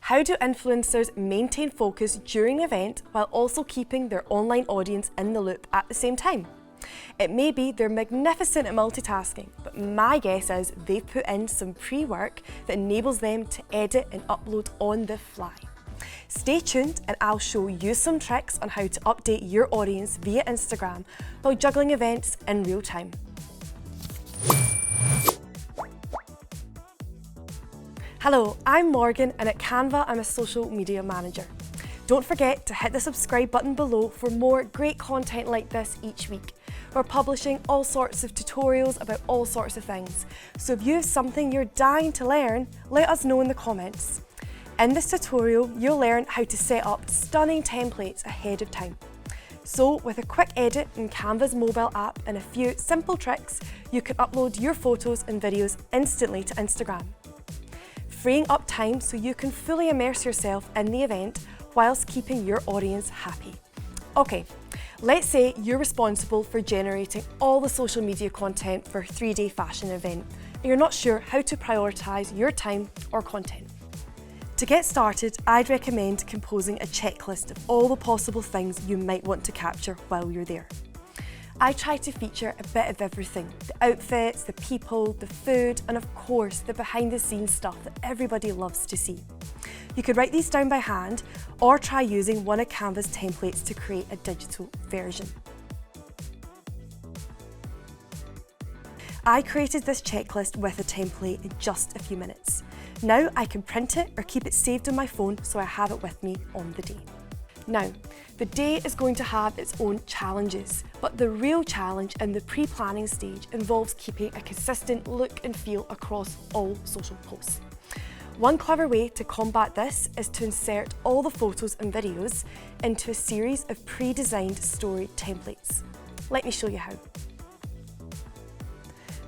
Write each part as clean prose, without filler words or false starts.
How do influencers maintain focus during an event while also keeping their online audience in the loop at the same time? It may be they're magnificent at multitasking, but my guess is they've put in some pre-work that enables them to edit and upload on the fly. Stay tuned and I'll show you some tricks on how to update your audience via Instagram while juggling events in real time. Hello, I'm Morgan and at Canva I'm a social media manager. Don't forget to hit the subscribe button below for more great content like this each week. We're publishing all sorts of tutorials about all sorts of things, so if you have something you're dying to learn, let us know in the comments. In this tutorial, you'll learn how to set up stunning templates ahead of time. So with a quick edit in Canva's mobile app and a few simple tricks, you can upload your photos and videos instantly to Instagram, freeing up time so you can fully immerse yourself in the event whilst keeping your audience happy. Okay, let's say you're responsible for generating all the social media content for a 3-day fashion event and you're not sure how to prioritise your time or content. To get started, I'd recommend composing a checklist of all the possible things you might want to capture while you're there. I try to feature a bit of everything: the outfits, the people, the food, and of course the behind the scenes stuff that everybody loves to see. You could write these down by hand or try using one of Canva's templates to create a digital version. I created this checklist with a template in just a few minutes. Now I can print it or keep it saved on my phone so I have it with me on the day. Now, the day is going to have its own challenges, but the real challenge in the pre-planning stage involves keeping a consistent look and feel across all social posts. One clever way to combat this is to insert all the photos and videos into a series of pre-designed story templates. Let me show you how.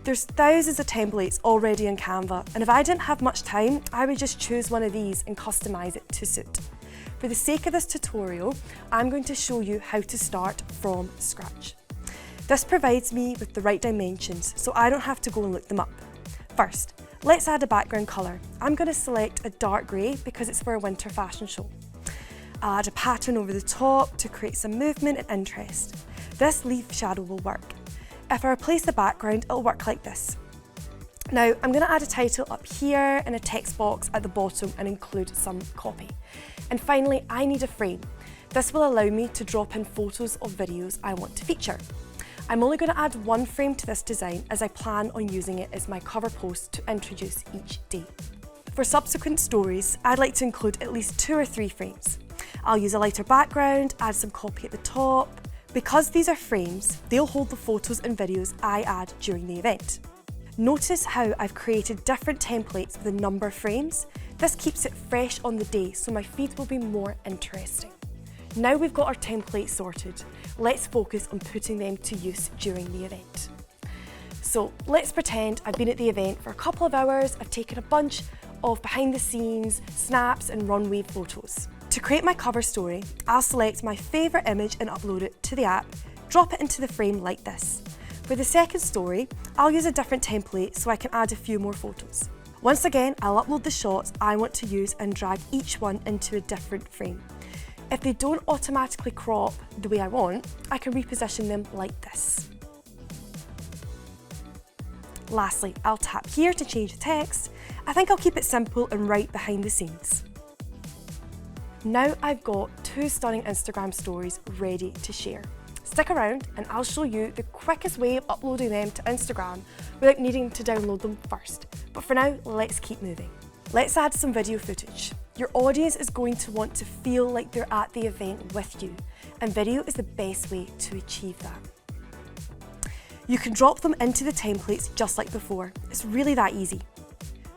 There's thousands of templates already in Canva, and if I didn't have much time, I would just choose one of these and customize it to suit. For the sake of this tutorial, I'm going to show you how to start from scratch. This provides me with the right dimensions, so I don't have to go and look them up. First, let's add a background colour. I'm going to select a dark grey because it's for a winter fashion show. I'll add a pattern over the top to create some movement and interest. This leaf shadow will work. If I replace the background, it'll work like this. Now, I'm going to add a title up here and a text box at the bottom and include some copy. And finally, I need a frame. This will allow me to drop in photos or videos I want to feature. I'm only going to add one frame to this design as I plan on using it as my cover post to introduce each day. For subsequent stories, I'd like to include at least 2 or 3 frames. I'll use a lighter background, add some copy at the top. Because these are frames, they'll hold the photos and videos I add during the event. Notice how I've created different templates with a number of frames. This keeps it fresh on the day so my feed will be more interesting. Now we've got our templates sorted, let's focus on putting them to use during the event. So let's pretend I've been at the event for a couple of hours, I've taken a bunch of behind the scenes, snaps and runway photos. To create my cover story, I'll select my favourite image and upload it to the app, drop it into the frame like this. For the second story, I'll use a different template so I can add a few more photos. Once again, I'll upload the shots I want to use and drag each one into a different frame. If they don't automatically crop the way I want, I can reposition them like this. Lastly, I'll tap here to change the text. I think I'll keep it simple and write behind the scenes. Now I've got 2 stunning Instagram stories ready to share. Stick around and I'll show you the quickest way of uploading them to Instagram without needing to download them first. But for now, let's keep moving. Let's add some video footage. Your audience is going to want to feel like they're at the event with you, and video is the best way to achieve that. You can drop them into the templates just like before. It's really that easy.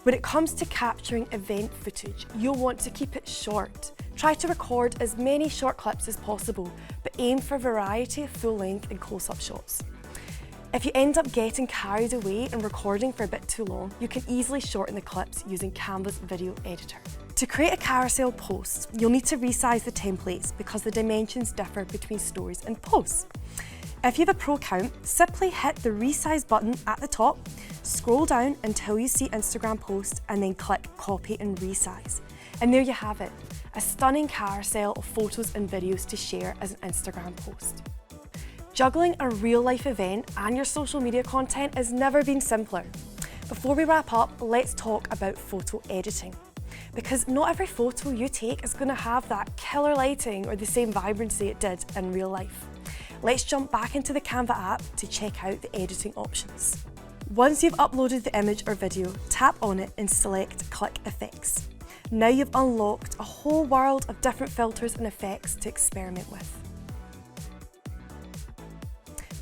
When it comes to capturing event footage, you'll want to keep it short. Try to record as many short clips as possible, but aim for variety of full-length and close-up shots. If you end up getting carried away and recording for a bit too long, you can easily shorten the clips using Canva's video editor. To create a carousel post, you'll need to resize the templates because the dimensions differ between stories and posts. If you have a pro account, simply hit the resize button at the top, scroll down until you see Instagram post and then click copy and resize. And there you have it, a stunning carousel of photos and videos to share as an Instagram post. Juggling a real-life event and your social media content has never been simpler. Before we wrap up, let's talk about photo editing. Because not every photo you take is going to have that killer lighting or the same vibrancy it did in real life. Let's jump back into the Canva app to check out the editing options. Once you've uploaded the image or video, tap on it and select Click Effects. Now you've unlocked a whole world of different filters and effects to experiment with.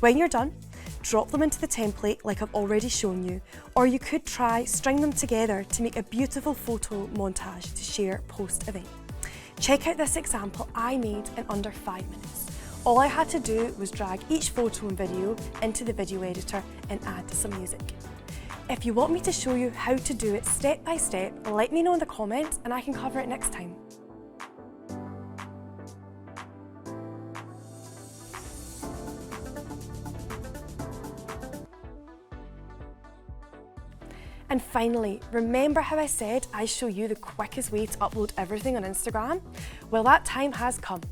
When you're done, drop them into the template like I've already shown you, or you could try string them together to make a beautiful photo montage to share post-event. Check out this example I made in under 5 minutes. All I had to do was drag each photo and video into the video editor and add some music. If you want me to show you how to do it step by step, let me know in the comments and I can cover it next time. And finally, remember how I said I show you the quickest way to upload everything on Instagram? Well, that time has come.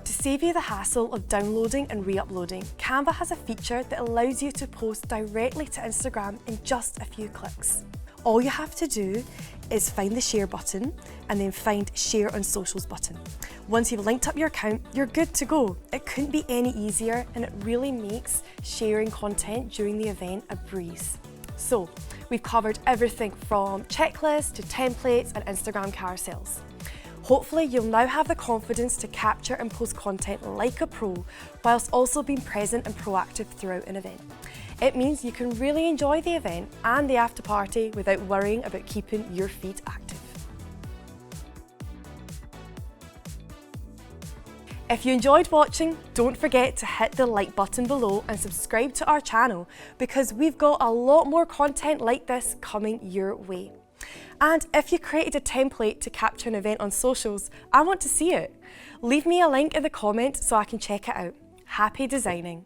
To save you the hassle of downloading and re-uploading, Canva has a feature that allows you to post directly to Instagram in just a few clicks. All you have to do is find the share button and then find share on socials button. Once you've linked up your account, you're good to go. It couldn't be any easier and it really makes sharing content during the event a breeze. So, we've covered everything from checklists to templates and Instagram carousels. Hopefully you'll now have the confidence to capture and post content like a pro, whilst also being present and proactive throughout an event. It means you can really enjoy the event and the after party without worrying about keeping your feet active. If you enjoyed watching, don't forget to hit the like button below and subscribe to our channel because we've got a lot more content like this coming your way. And if you created a template to capture an event on socials, I want to see it. Leave me a link in the comments so I can check it out. Happy designing!